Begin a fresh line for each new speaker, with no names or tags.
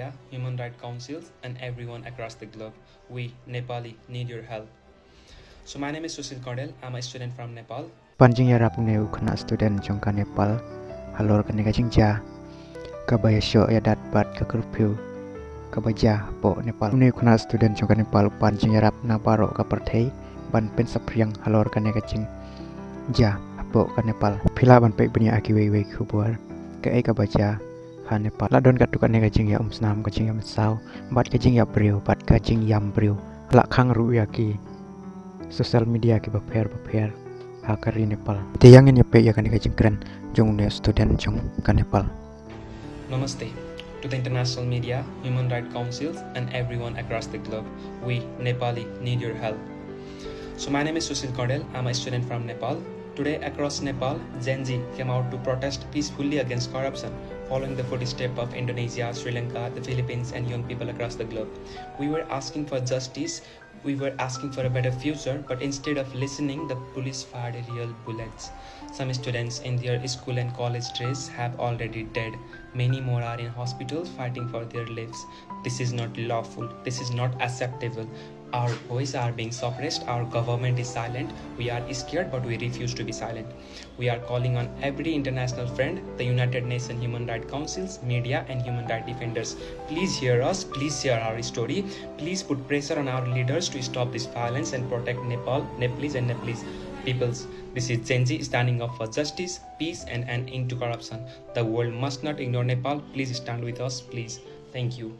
media, human rights councils, and everyone across the globe. We, Nepali, need your help. So my name is Susil Kondel. I'm a student from Nepal.
Panjing iarap neu kena student jongka Nepal halor kanega jingja kabaya syo ya dat bat ke curfew kabaja po Nepal neu kena student jongka Nepal panjing iarap na baroh ka perthei ban pen sapriang halor kanega jingja po ka Nepal phila ban pe bani aki wei wei khubar ke ai kabaja ha Nepal la don katu kanega jing ya snam ka jing yam sau bat ka jing ya breu bat ka jing yam breu la khang ru ya ki social media ki baper hakari Nepal. Tiyangin ya pe ya kanega jingkran jong ne student jong ka Nepal.
Namaste to the international media, human rights councils, and everyone across the globe. We, Nepali, need your help. So my name is Susil Kondel. I'm a student from Nepal. Today across Nepal, Gen Z came out to protest peacefully against corruption, following the footsteps of Indonesia, Sri Lanka, the Philippines, and young people across the globe. We were asking for justice, we were asking for a better future, but instead of listening, the police fired real bullets. Some students in their school and college days have already died. Many more are in hospitals fighting for their lives. This is not lawful. This is not acceptable. Our voices are being suppressed. Our government is silent. We are scared, but we refuse to be silent. We are calling on every international friend, the United Nations Human Rights Councils, media, and human rights defenders. Please hear us. Please share our story. Please put pressure on our leaders to stop this violence and protect Nepalese peoples. This is Gen Z standing up for justice, peace, and an end to corruption. The world must not ignore Nepal. Please stand with us, please. Thank you.